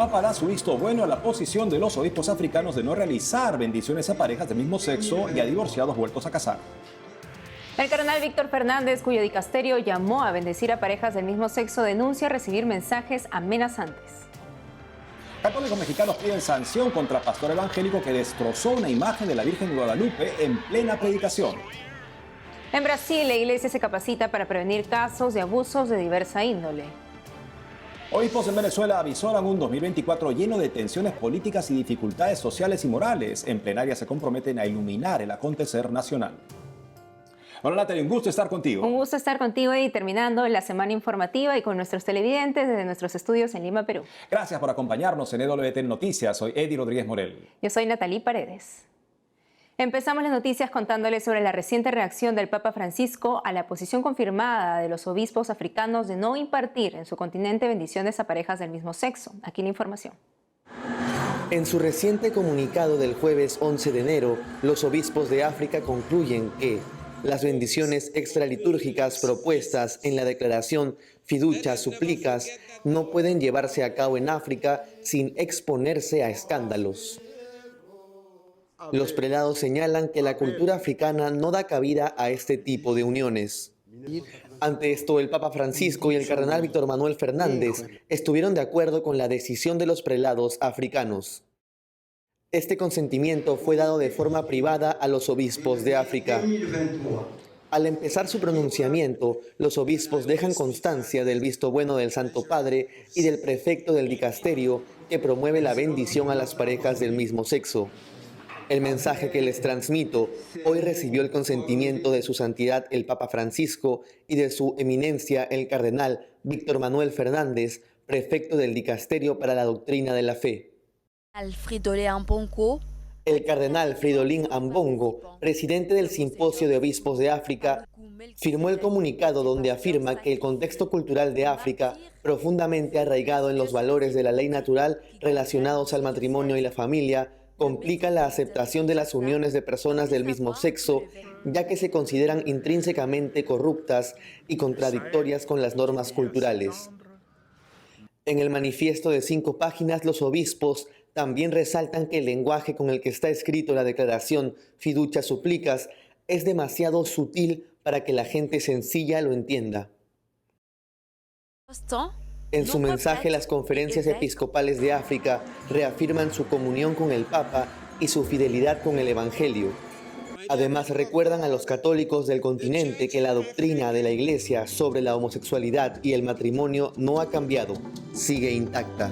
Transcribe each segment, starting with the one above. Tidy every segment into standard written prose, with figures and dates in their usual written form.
Papa da su visto bueno a la posición de los obispos africanos de no realizar bendiciones a parejas del mismo sexo y a divorciados vueltos a casar. El cardenal Víctor Fernández, cuyo dicasterio llamó a bendecir a parejas del mismo sexo, denuncia recibir mensajes amenazantes. Católicos mexicanos piden sanción contra pastor evangélico que destrozó una imagen de la Virgen de Guadalupe en plena predicación. En Brasil, la iglesia se capacita para prevenir casos de abusos de diversa índole. Obispos en Venezuela avisoran un 2024 lleno de tensiones políticas y dificultades sociales y morales. En plenaria se comprometen a iluminar el acontecer nacional. Hola Natalia, un gusto estar contigo. Un gusto estar contigo y terminando la semana informativa y con nuestros televidentes desde nuestros estudios en Lima, Perú. Gracias por acompañarnos en EWTN Noticias. Soy Eddie Rodríguez Morel. Yo soy Natalie Paredes. Empezamos las noticias contándoles sobre la reciente reacción del Papa Francisco a la posición confirmada de los obispos africanos de no impartir en su continente bendiciones a parejas del mismo sexo. Aquí la información. En su reciente comunicado del jueves 11 de enero, los obispos de África concluyen que las bendiciones extralitúrgicas propuestas en la declaración Fiducia Supplicas no pueden llevarse a cabo en África sin exponerse a escándalos. Los prelados señalan que la cultura africana no da cabida a este tipo de uniones. Ante esto, el Papa Francisco y el cardenal Víctor Manuel Fernández estuvieron de acuerdo con la decisión de los prelados africanos. Este consentimiento fue dado de forma privada a los obispos de África. Al empezar su pronunciamiento, los obispos dejan constancia del visto bueno del Santo Padre y del prefecto del dicasterio que promueve la bendición a las parejas del mismo sexo. El mensaje que les transmito hoy recibió el consentimiento de su santidad el Papa Francisco y de su eminencia el cardenal Víctor Manuel Fernández, prefecto del dicasterio para la doctrina de la fe. El cardenal Fridolin Ambongo, presidente del Simposio de Obispos de África, firmó el comunicado donde afirma que el contexto cultural de África, profundamente arraigado en los valores de la ley natural relacionados al matrimonio y la familia, complica la aceptación de las uniones de personas del mismo sexo, ya que se consideran intrínsecamente corruptas y contradictorias con las normas culturales. En el manifiesto de 5 páginas, los obispos también resaltan que el lenguaje con el que está escrito la declaración Fiducia Supplicas es demasiado sutil para que la gente sencilla lo entienda. En su mensaje, las conferencias episcopales de África reafirman su comunión con el Papa y su fidelidad con el Evangelio. Además, recuerdan a los católicos del continente que la doctrina de la Iglesia sobre la homosexualidad y el matrimonio no ha cambiado, sigue intacta.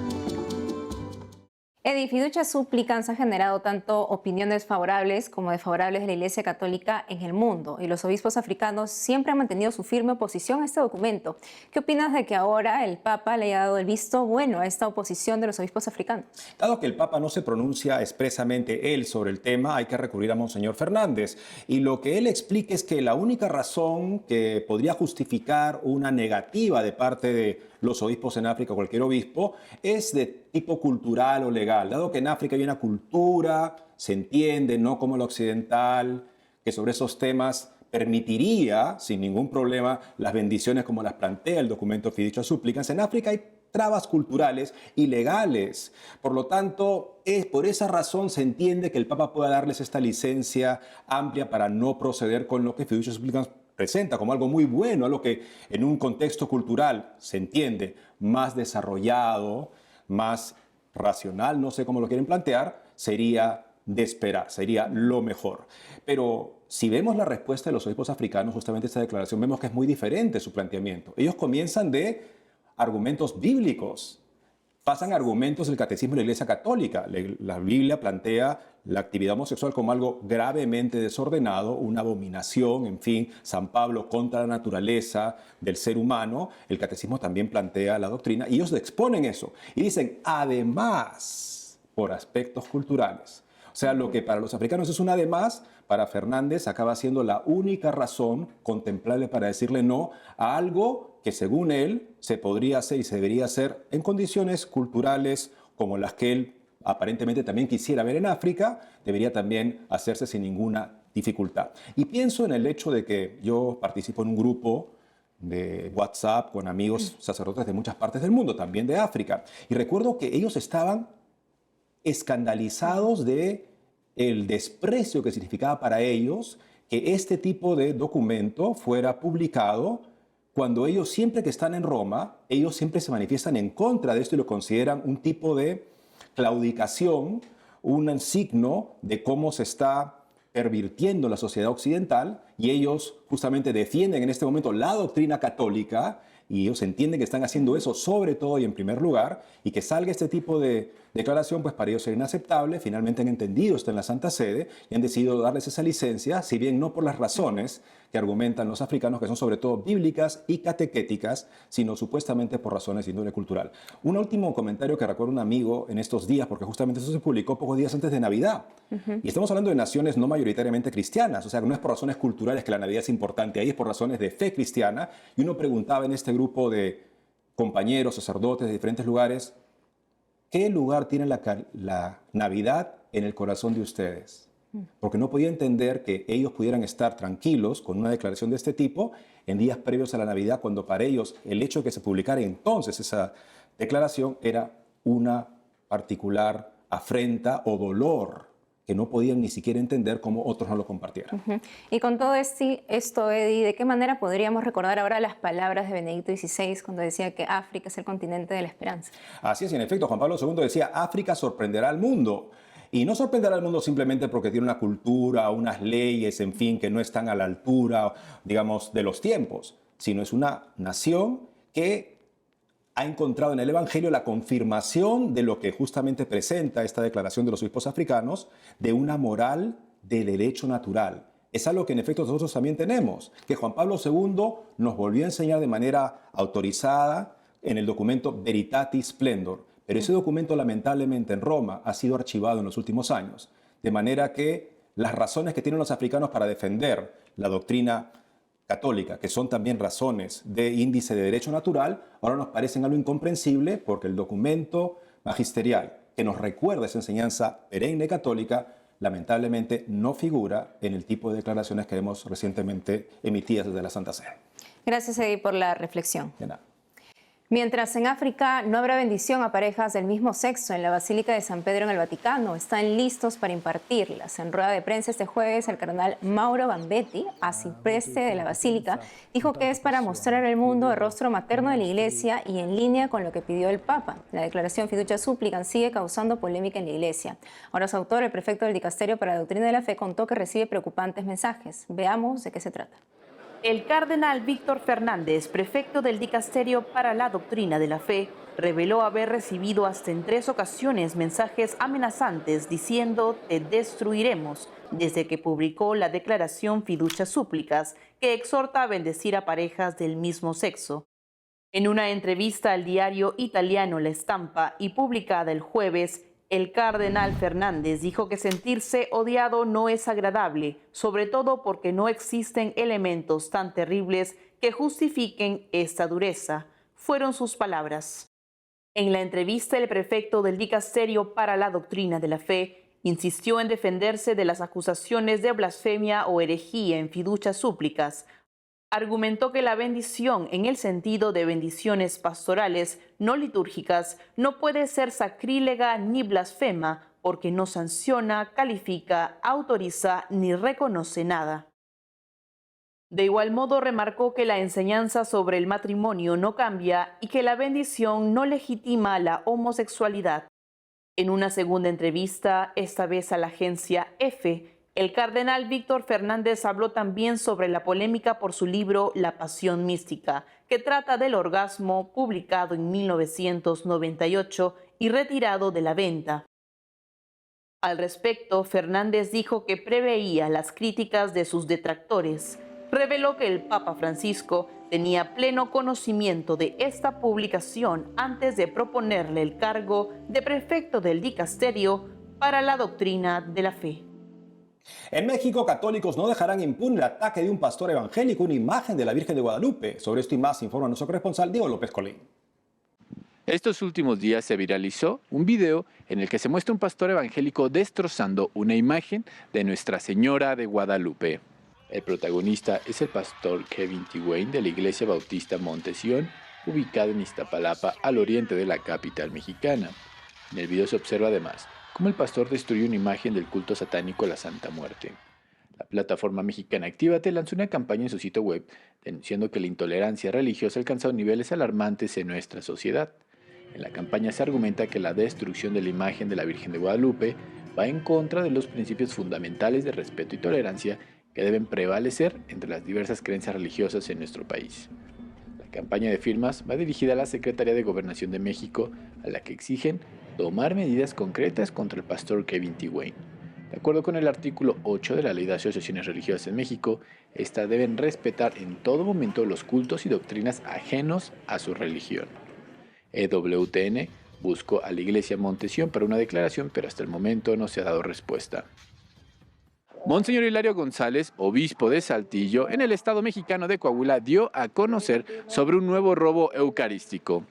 Eddie, Fiducia Supplicans ha generado tanto opiniones favorables como desfavorables de la Iglesia Católica en el mundo, y los obispos africanos siempre han mantenido su firme oposición a este documento. ¿Qué opinas de que ahora el Papa le haya dado el visto bueno a esta oposición de los obispos africanos? Dado que el Papa no se pronuncia expresamente él sobre el tema, hay que recurrir a Monseñor Fernández. Y lo que él explica es que la única razón que podría justificar una negativa de parte de los obispos en África, cualquier obispo, es de tipo cultural o legal. Dado que en África hay una cultura, se entiende, no como la occidental, que sobre esos temas permitiría, sin ningún problema, las bendiciones como las plantea el documento Fiducia Supplicans. En África hay trabas culturales y legales. Por lo tanto, por esa razón se entiende que el Papa pueda darles esta licencia amplia para no proceder con lo que Fiducia Supplicans presenta como algo muy bueno, algo que en un contexto cultural se entiende más desarrollado, más racional, no sé cómo lo quieren plantear, sería de esperar, sería lo mejor. Pero si vemos la respuesta de los obispos africanos, justamente esta declaración, vemos que es muy diferente su planteamiento. Ellos comienzan de argumentos bíblicos, pasan argumentos del catecismo de la Iglesia Católica. La Biblia plantea la actividad homosexual como algo gravemente desordenado, una abominación, en fin, San Pablo contra la naturaleza del ser humano. El catecismo también plantea la doctrina y ellos exponen eso y dicen, además, por aspectos culturales. O sea, lo que para los africanos es un además, para Fernández acaba siendo la única razón contemplable para decirle no a algo que según él se podría hacer y se debería hacer en condiciones culturales como las que él aparentemente también quisiera ver en África, debería también hacerse sin ninguna dificultad. Y pienso en el hecho de que yo participo en un grupo de WhatsApp con amigos sacerdotes de muchas partes del mundo, también de África. Y recuerdo que ellos estaban escandalizados de el desprecio que significaba para ellos que este tipo de documento fuera publicado cuando ellos siempre que están en Roma, ellos siempre se manifiestan en contra de esto y lo consideran un tipo de claudicación, un signo de cómo se está pervirtiendo la sociedad occidental, y ellos justamente defienden en este momento la doctrina católica, y ellos entienden que están haciendo eso sobre todo y en primer lugar, y que salga este tipo de declaración, pues para ellos es inaceptable. Finalmente han entendido esto en la Santa Sede y han decidido darles esa licencia, si bien no por las razones que argumentan los africanos, que son sobre todo bíblicas y catequéticas, sino supuestamente por razones de índole cultural. Un último comentario que recuerda un amigo en estos días, porque justamente eso se publicó pocos días antes de Navidad. Y estamos hablando de naciones no mayoritariamente cristianas, o sea, que no es por razones culturales que la Navidad es importante, ahí es por razones de fe cristiana. Y uno preguntaba en este grupo de compañeros, sacerdotes de diferentes lugares, ¿qué lugar tiene la Navidad en el corazón de ustedes? Porque no podía entender que ellos pudieran estar tranquilos con una declaración de este tipo en días previos a la Navidad, cuando para ellos el hecho de que se publicara entonces esa declaración era una particular afrenta o dolor que no podían ni siquiera entender cómo otros no lo compartieran. Y con todo esto, Eddie, ¿de qué manera podríamos recordar ahora las palabras de Benedicto XVI cuando decía que África es el continente de la esperanza? Así es, y en efecto, Juan Pablo II decía, África sorprenderá al mundo. Y no sorprenderá al mundo simplemente porque tiene una cultura, unas leyes, en fin, que no están a la altura, digamos, de los tiempos, sino es una nación que ha encontrado en el Evangelio la confirmación de lo que justamente presenta esta declaración de los obispos africanos, de una moral de derecho natural. Es algo que en efecto nosotros también tenemos, que Juan Pablo II nos volvió a enseñar de manera autorizada en el documento Veritatis Splendor. Pero ese documento lamentablemente en Roma ha sido archivado en los últimos años, de manera que las razones que tienen los africanos para defender la doctrina católica, que son también razones de índice de derecho natural, ahora nos parecen algo incomprensible porque el documento magisterial que nos recuerda esa enseñanza perenne católica lamentablemente no figura en el tipo de declaraciones que hemos recientemente emitidas desde la Santa Sede. Gracias, Eddie, por la reflexión. De nada. Mientras en África no habrá bendición a parejas del mismo sexo en la Basílica de San Pedro en el Vaticano, están listos para impartirlas. En rueda de prensa este jueves, el cardenal Mauro Gambetti, arcipreste de la Basílica, dijo que es para mostrar al mundo el rostro materno de la Iglesia y en línea con lo que pidió el Papa. La declaración Fiducia Supplicans sigue causando polémica en la Iglesia. Ahora su autor, el prefecto del Dicasterio para la Doctrina de la Fe, contó que recibe preocupantes mensajes. Veamos de qué se trata. El cardenal Víctor Fernández, prefecto del Dicasterio para la Doctrina de la Fe, reveló haber recibido hasta en 3 ocasiones mensajes amenazantes diciendo «te destruiremos», desde que publicó la declaración Fiducia Supplicans, que exhorta a bendecir a parejas del mismo sexo. En una entrevista al diario italiano La Stampa y publicada el jueves, el cardenal Fernández dijo que sentirse odiado no es agradable, sobre todo porque no existen elementos tan terribles que justifiquen esta dureza. Fueron sus palabras. En la entrevista, el prefecto del Dicasterio para la Doctrina de la Fe insistió en defenderse de las acusaciones de blasfemia o herejía en Fiducia Supplicans. Argumentó que la bendición, en el sentido de bendiciones pastorales no litúrgicas, no puede ser sacrílega ni blasfema porque no sanciona, califica, autoriza ni reconoce nada. De igual modo, remarcó que la enseñanza sobre el matrimonio no cambia y que la bendición no legitima la homosexualidad. En una segunda entrevista, esta vez a la agencia EFE, el cardenal Víctor Fernández habló también sobre la polémica por su libro La Pasión Mística, que trata del orgasmo, publicado en 1998 y retirado de la venta. Al respecto, Fernández dijo que preveía las críticas de sus detractores. Reveló que el Papa Francisco tenía pleno conocimiento de esta publicación antes de proponerle el cargo de prefecto del Dicasterio para la Doctrina de la Fe. En México, católicos no dejarán impune el ataque de un pastor evangélico a una imagen de la Virgen de Guadalupe. Sobre esto y más informa nuestro corresponsal Diego López Colín. Estos últimos días se viralizó un video en el que se muestra un pastor evangélico destrozando una imagen de Nuestra Señora de Guadalupe. El protagonista es el pastor Kevin T. Wayne de la Iglesia Bautista Monte Sión, ubicada en Iztapalapa, al oriente de la capital mexicana. En el video se observa además cómo el pastor destruyó una imagen del culto satánico a la Santa Muerte. La plataforma mexicana Actívate lanzó una campaña en su sitio web denunciando que la intolerancia religiosa ha alcanzado niveles alarmantes en nuestra sociedad. En la campaña se argumenta que la destrucción de la imagen de la Virgen de Guadalupe va en contra de los principios fundamentales de respeto y tolerancia que deben prevalecer entre las diversas creencias religiosas en nuestro país. La campaña de firmas va dirigida a la Secretaría de Gobernación de México, a la que exigen tomar medidas concretas contra el pastor Kevin T. Wayne. De acuerdo con el artículo 8 de la Ley de Asociaciones Religiosas en México, estas deben respetar en todo momento los cultos y doctrinas ajenos a su religión. EWTN buscó a la Iglesia Monte Sión para una declaración, pero hasta el momento no se ha dado respuesta. Monseñor Hilario González, obispo de Saltillo, en el estado mexicano de Coahuila, dio a conocer sobre un nuevo robo eucarístico.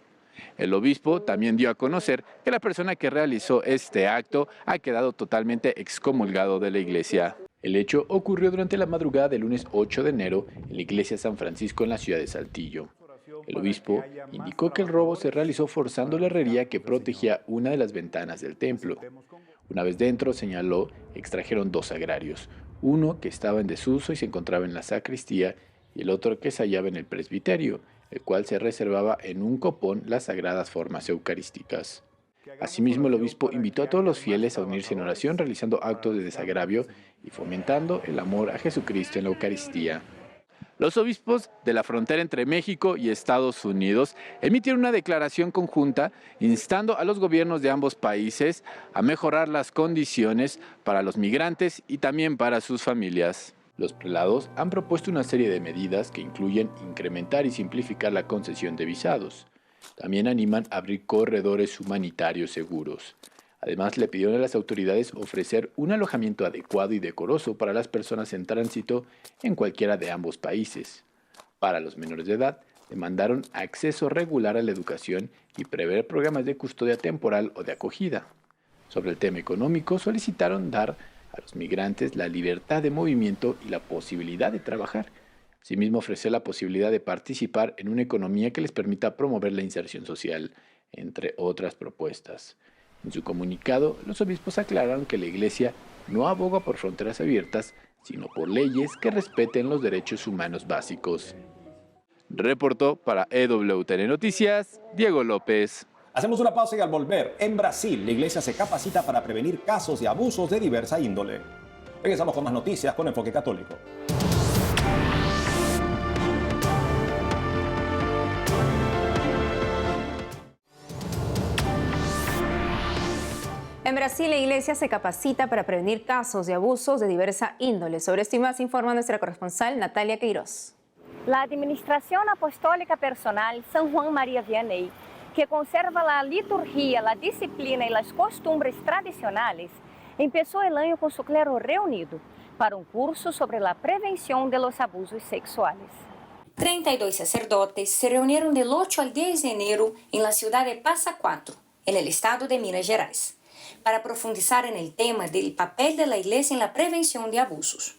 El obispo también dio a conocer que la persona que realizó este acto ha quedado totalmente excomulgado de la iglesia. El hecho ocurrió durante la madrugada del lunes 8 de enero en la iglesia San Francisco en la ciudad de Saltillo. El obispo indicó que el robo se realizó forzando la herrería que protegía una de las ventanas del templo. Una vez dentro, señaló, extrajeron 2 sagrarios, uno que estaba en desuso y se encontraba en la sacristía y el otro que se hallaba en el presbiterio, el cual se reservaba en un copón las sagradas formas eucarísticas. Asimismo, el obispo invitó a todos los fieles a unirse en oración realizando actos de desagravio y fomentando el amor a Jesucristo en la Eucaristía. Los obispos de la frontera entre México y Estados Unidos emitieron una declaración conjunta instando a los gobiernos de ambos países a mejorar las condiciones para los migrantes y también para sus familias. Los prelados han propuesto una serie de medidas que incluyen incrementar y simplificar la concesión de visados. También animan a abrir corredores humanitarios seguros. Además, le pidieron a las autoridades ofrecer un alojamiento adecuado y decoroso para las personas en tránsito en cualquiera de ambos países. Para los menores de edad, demandaron acceso regular a la educación y prever programas de custodia temporal o de acogida. Sobre el tema económico, solicitaron dar a los migrantes la libertad de movimiento y la posibilidad de trabajar. Asimismo, ofrecer la posibilidad de participar en una economía que les permita promover la inserción social, entre otras propuestas. En su comunicado, los obispos aclararon que la Iglesia no aboga por fronteras abiertas, sino por leyes que respeten los derechos humanos básicos. Reportó para EWTN Noticias, Diego López. Hacemos una pausa y al volver, en Brasil, la iglesia se capacita para prevenir casos de abusos de diversa índole. Regresamos con más noticias con Enfoque Católico. En Brasil, la iglesia se capacita para prevenir casos de abusos de diversa índole. Sobre esto y más informa nuestra corresponsal Natalia Queiroz. La Administración Apostólica Personal San Juan María Vianney, que conserva la liturgia, la disciplina y las costumbres tradicionales, empezó el año con su clero reunido para un curso sobre la prevención de los abusos sexuales. 32 sacerdotes se reunieron del 8 al 10 de enero en la ciudad de Passa Quatro, en el estado de Minas Gerais, para profundizar en el tema del papel de la Iglesia en la prevención de abusos.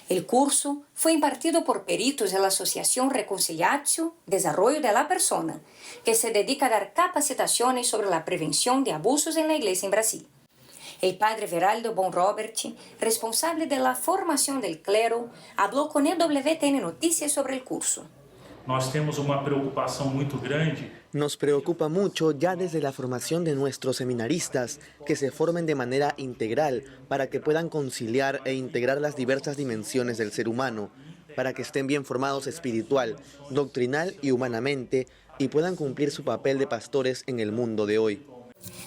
El curso fue impartido por peritos de la Asociación Reconciliatio Desarrollo de la Persona, que se dedica a dar capacitaciones sobre la prevención de abusos en la Iglesia en Brasil. El padre Veraldo Bon Robert, responsable de la formación del clero, habló con EWTN Noticias sobre el curso. Nós temos uma preocupação muito grande. Nos preocupa mucho ya desde la formación de nuestros seminaristas que se formen de manera integral para que puedan conciliar e integrar las diversas dimensiones del ser humano, para que estén bien formados espiritual, doctrinal y humanamente y puedan cumplir su papel de pastores en el mundo de hoy.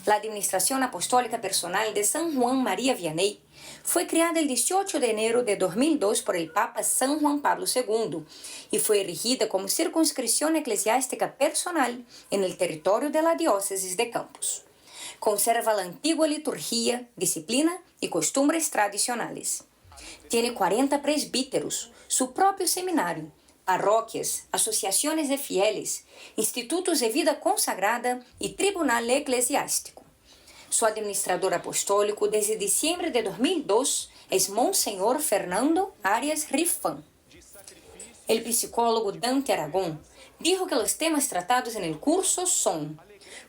La Administración Apostólica Personal de San Juan María Vianney fue creada el 18 de enero de 2002 por el Papa San Juan Pablo II y fue erigida como circunscripción eclesiástica personal en el territorio de la diócesis de Campos. Conserva la antigua liturgia, disciplina y costumbres tradicionales. Tiene 40 presbíteros, su propio seminario, parroquias, asociaciones de fieles, institutos de vida consagrada y tribunal eclesiástico. Su administrador apostólico desde diciembre de 2002 es Monseñor Fernando Arias Rifan. El psicólogo Dante Aragón dijo que los temas tratados en el curso son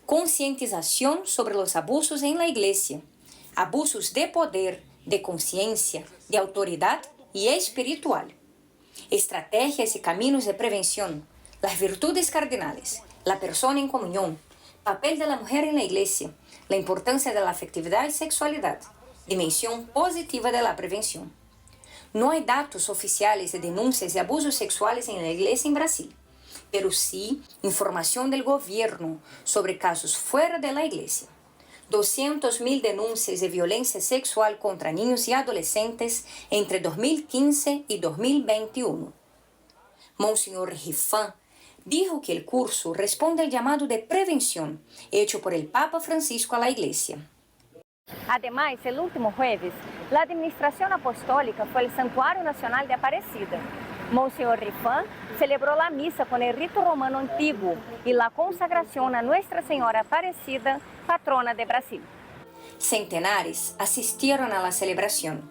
concientización sobre los abusos en la iglesia, abusos de poder, de conciencia, de autoridad y espiritual, estrategias y caminos de prevención, las virtudes cardinales, la persona en comunión, papel de la mujer en la iglesia, la importancia de la afectividad y sexualidad, dimensión positiva de la prevención. No hay datos oficiales de denuncias de abusos sexuales en la iglesia en Brasil, pero sí información del gobierno sobre casos fuera de la iglesia. 200.000 denuncias de violencia sexual contra niños y adolescentes entre 2015 y 2021. Monseñor Rifan dijo que el curso responde al llamado de prevención hecho por el Papa Francisco a la Iglesia. Además, el último jueves, la Administración Apostólica fue al Santuario Nacional de Aparecida. Monseñor Rifan celebró la misa con el rito romano antiguo y la consagración a Nuestra Señora Aparecida, patrona de Brasil. Centenares asistieron a la celebración.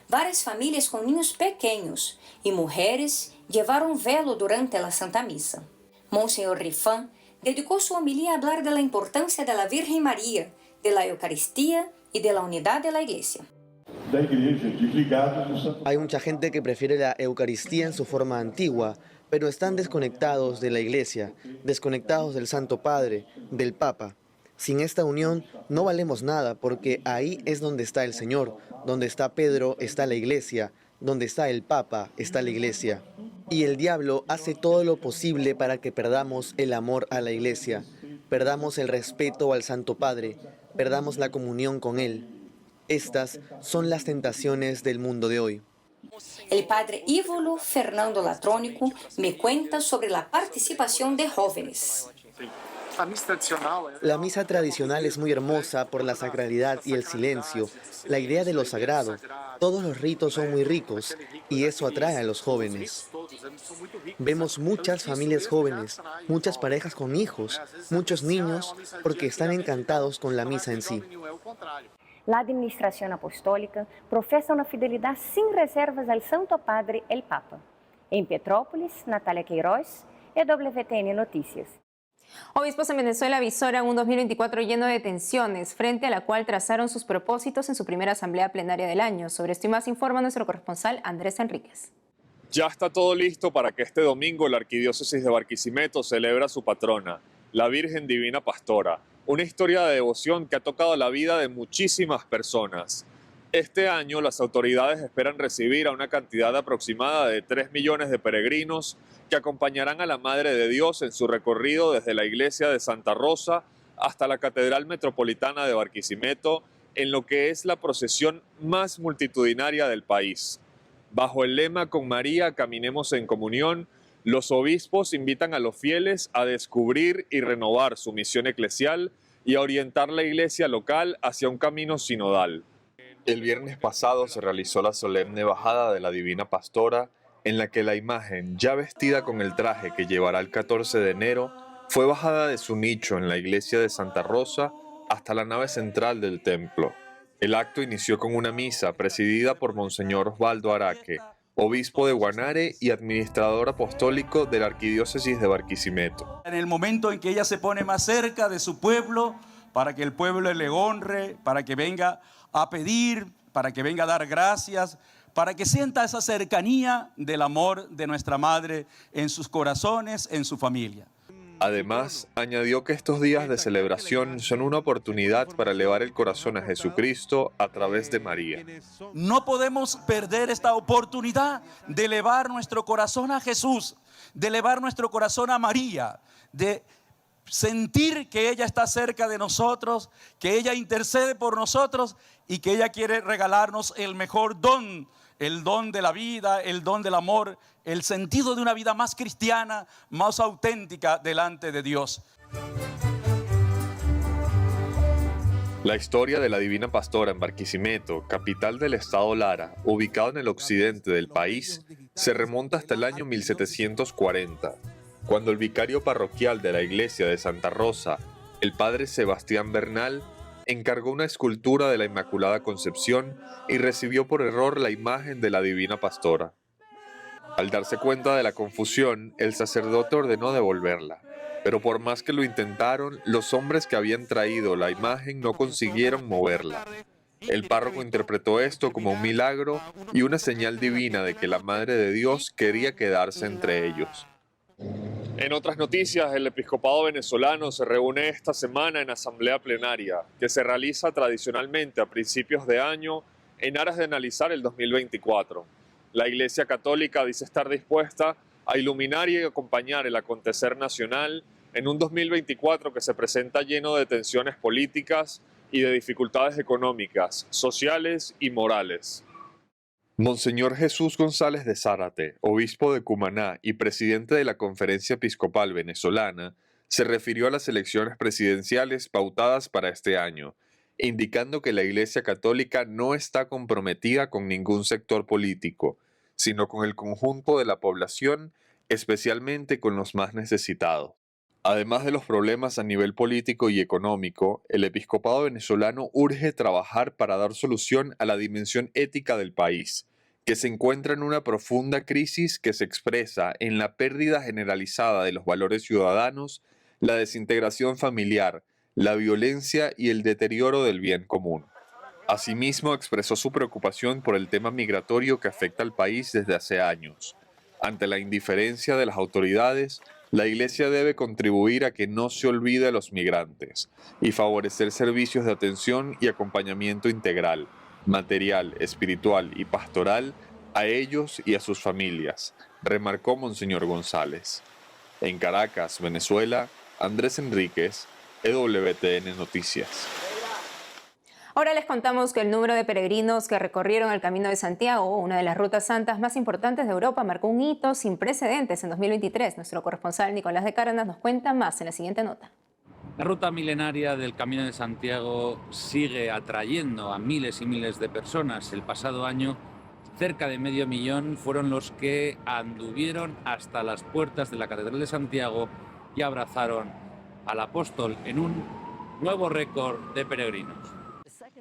Varias familias con niños pequeños y mujeres llevaron velo durante la Santa Misa. Monseñor Rifan dedicó su homilía a hablar de la importancia de la Virgen María, de la Eucaristía y de la unidad de la Iglesia. Hay mucha gente que prefiere la Eucaristía en su forma antigua, pero están desconectados de la Iglesia, desconectados del Santo Padre, del Papa. Sin esta unión no valemos nada, porque ahí es donde está el Señor, donde está Pedro está la Iglesia, donde está el Papa está la Iglesia. Y el diablo hace todo lo posible para que perdamos el amor a la Iglesia, perdamos el respeto al Santo Padre, perdamos la comunión con Él. Estas son las tentaciones del mundo de hoy. El padre Ívolo Fernando Latrónico me cuenta sobre la participación de jóvenes. La misa tradicional es muy hermosa por la sacralidad y el silencio, la idea de lo sagrado. Todos los ritos son muy ricos y eso atrae a los jóvenes. Vemos muchas familias jóvenes, muchas parejas con hijos, muchos niños, porque están encantados con la misa en sí. La Administración Apostólica profesa una fidelidad sin reservas al Santo Padre, el Papa. En Petrópolis, Natalia Queiroz, EWTN Noticias. Obispos en Venezuela avisoran un 2024 lleno de tensiones, frente a la cual trazaron sus propósitos en su primera asamblea plenaria del año. Sobre esto y más informa nuestro corresponsal Andrés Enríquez. Ya está todo listo para que este domingo la Arquidiócesis de Barquisimeto celebra a su patrona, la Virgen Divina Pastora, una historia de devoción que ha tocado la vida de muchísimas personas. Este año las autoridades esperan recibir a una cantidad aproximada de 3 millones de peregrinos que acompañarán a la Madre de Dios en su recorrido desde la iglesia de Santa Rosa hasta la Catedral Metropolitana de Barquisimeto, en lo que es la procesión más multitudinaria del país. Bajo el lema Con María caminemos en comunión, los obispos invitan a los fieles a descubrir y renovar su misión eclesial y a orientar la iglesia local hacia un camino sinodal. El viernes pasado se realizó la solemne bajada de la Divina Pastora, en la que la imagen, ya vestida con el traje que llevará el 14 de enero, fue bajada de su nicho en la iglesia de Santa Rosa hasta la nave central del templo. El acto inició con una misa presidida por Monseñor Osvaldo Araque, obispo de Guanare y administrador apostólico de la Arquidiócesis de Barquisimeto. En el momento en que ella se pone más cerca de su pueblo, para que el pueblo le honre, para que venga a pedir, para que venga a dar gracias, para que sienta esa cercanía del amor de nuestra Madre en sus corazones, en su familia. Además, añadió que estos días de celebración son una oportunidad para elevar el corazón a Jesucristo a través de María. No podemos perder esta oportunidad de elevar nuestro corazón a Jesús, de elevar nuestro corazón a María, de sentir que ella está cerca de nosotros, que ella intercede por nosotros y que ella quiere regalarnos el mejor don, el don de la vida, el don del amor, el sentido de una vida más cristiana, más auténtica delante de Dios. La historia de la Divina Pastora en Barquisimeto, capital del estado Lara, ubicado en el occidente del país, se remonta hasta el año 1740, cuando el vicario parroquial de la iglesia de Santa Rosa, el padre Sebastián Bernal, encargó una escultura de la Inmaculada Concepción y recibió por error la imagen de la Divina Pastora. Al darse cuenta de la confusión, el sacerdote ordenó devolverla, pero por más que lo intentaron, los hombres que habían traído la imagen no consiguieron moverla. El párroco interpretó esto como un milagro y una señal divina de que la Madre de Dios quería quedarse entre ellos. En otras noticias, el episcopado venezolano se reúne esta semana en asamblea plenaria, que se realiza tradicionalmente a principios de año en aras de analizar el 2024. La Iglesia Católica dice estar dispuesta a iluminar y acompañar el acontecer nacional en un 2024 que se presenta lleno de tensiones políticas y de dificultades económicas, sociales y morales. Monseñor Jesús González de Zárate, obispo de Cumaná y presidente de la Conferencia Episcopal Venezolana, se refirió a las elecciones presidenciales pautadas para este año, indicando que la Iglesia Católica no está comprometida con ningún sector político, sino con el conjunto de la población, especialmente con los más necesitados. Además de los problemas a nivel político y económico, el episcopado venezolano urge trabajar para dar solución a la dimensión ética del país, que se encuentra en una profunda crisis que se expresa en la pérdida generalizada de los valores ciudadanos, la desintegración familiar, la violencia y el deterioro del bien común. Asimismo, expresó su preocupación por el tema migratorio que afecta al país desde hace años. Ante la indiferencia de las autoridades, la Iglesia debe contribuir a que no se olvide a los migrantes y favorecer servicios de atención y acompañamiento integral, material, espiritual y pastoral a ellos y a sus familias, remarcó Monseñor González. En Caracas, Venezuela, Andrés Enríquez, EWTN Noticias. Ahora les contamos que el número de peregrinos que recorrieron el Camino de Santiago, una de las rutas santas más importantes de Europa, marcó un hito sin precedentes en 2023. Nuestro corresponsal Nicolás de Cárdenas nos cuenta más en la siguiente nota. La ruta milenaria del Camino de Santiago sigue atrayendo a miles y miles de personas. El pasado año, cerca de 500.000 fueron los que anduvieron hasta las puertas de la Catedral de Santiago y abrazaron al apóstol en un nuevo récord de peregrinos.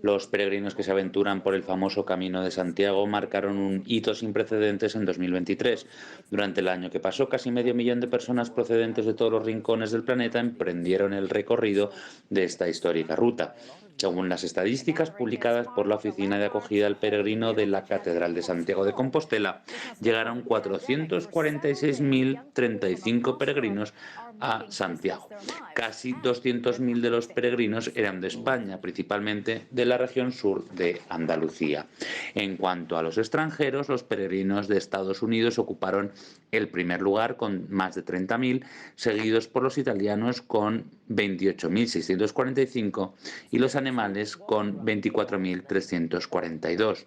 Los peregrinos que se aventuran por el famoso Camino de Santiago marcaron un hito sin precedentes en 2023. Durante el año que pasó, casi 500.000 de personas procedentes de todos los rincones del planeta emprendieron el recorrido de esta histórica ruta. Según las estadísticas publicadas por la Oficina de Acogida al Peregrino de la Catedral de Santiago de Compostela, llegaron 446.035 peregrinos a Santiago. Casi 200.000 de los peregrinos eran de España, principalmente de la región sur de Andalucía. En cuanto a los extranjeros, los peregrinos de Estados Unidos ocuparon el primer lugar con más de 30.000, seguidos por los italianos con 28.645 y los alemanes con 24.342.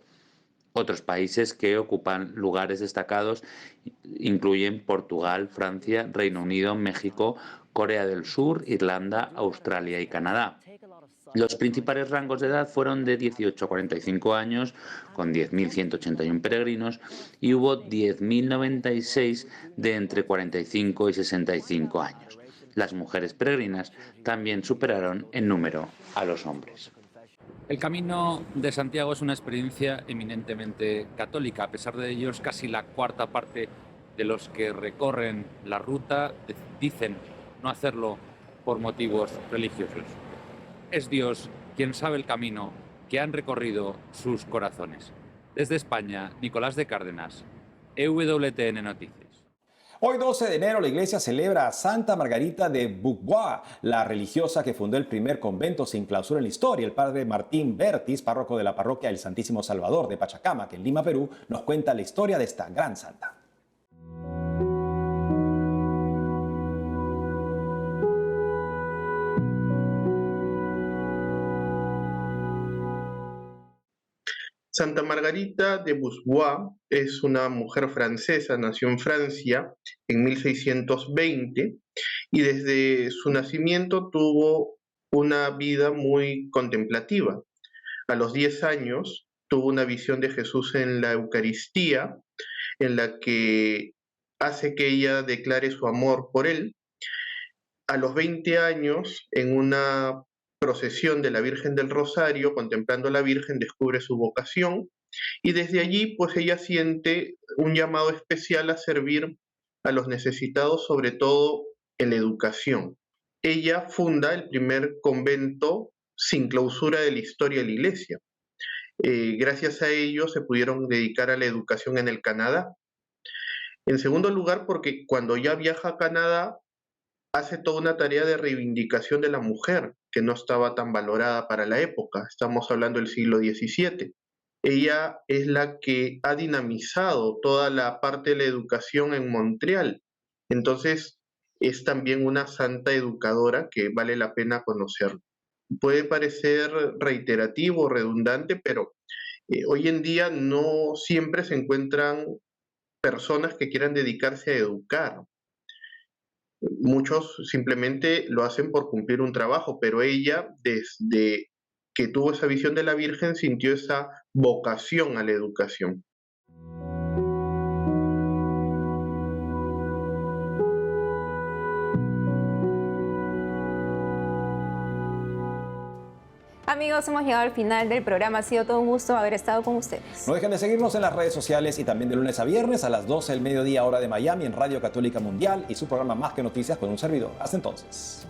Otros países que ocupan lugares destacados incluyen Portugal, Francia, Reino Unido, México, Corea del Sur, Irlanda, Australia y Canadá. Los principales rangos de edad fueron de 18 a 45 años, con 10.181 peregrinos, y hubo 10.096 de entre 45 y 65 años. Las mujeres peregrinas también superaron en número a los hombres. El Camino de Santiago es una experiencia eminentemente católica. A pesar de ello, casi la cuarta parte de los que recorren la ruta dicen no hacerlo por motivos religiosos. Es Dios quien sabe el camino que han recorrido sus corazones. Desde España, Nicolás de Cárdenas, EWTN Noticias. Hoy 12 de enero la iglesia celebra a Santa Margarita de Bourbois, la religiosa que fundó el primer convento sin clausura en la historia. El padre Martín Bertis, párroco de la parroquia del Santísimo Salvador de Pachacamac, en Lima, Perú, nos cuenta la historia de esta gran santa. Santa Margarita de Bourbois es una mujer francesa, nació en Francia en 1620 y desde su nacimiento tuvo una vida muy contemplativa. A los 10 años tuvo una visión de Jesús en la Eucaristía, en la que hace que ella declare su amor por él. A los 20 años, en una procesión de la Virgen del Rosario, contemplando a la Virgen, descubre su vocación y desde allí pues ella siente un llamado especial a servir a los necesitados, sobre todo en la educación. Ella funda el primer convento sin clausura de la historia de la Iglesia. Gracias a ello se pudieron dedicar a la educación en el Canadá. En segundo lugar, porque cuando ya viaja a Canadá, hace toda una tarea de reivindicación de la mujer, que no estaba tan valorada para la época. Estamos hablando del siglo XVII. Ella es la que ha dinamizado toda la parte de la educación en Montreal. Entonces, es también una santa educadora que vale la pena conocer. Puede parecer reiterativo, redundante, pero hoy en día no siempre se encuentran personas que quieran dedicarse a educar. Muchos simplemente lo hacen por cumplir un trabajo, pero ella, desde que tuvo esa visión de la Virgen, sintió esa vocación a la educación. Amigos, hemos llegado al final del programa. Ha sido todo un gusto haber estado con ustedes. No dejen de seguirnos en las redes sociales y también de lunes a viernes a las 12 del mediodía hora de Miami en Radio Católica Mundial y su programa Más que Noticias con un servidor. Hasta entonces.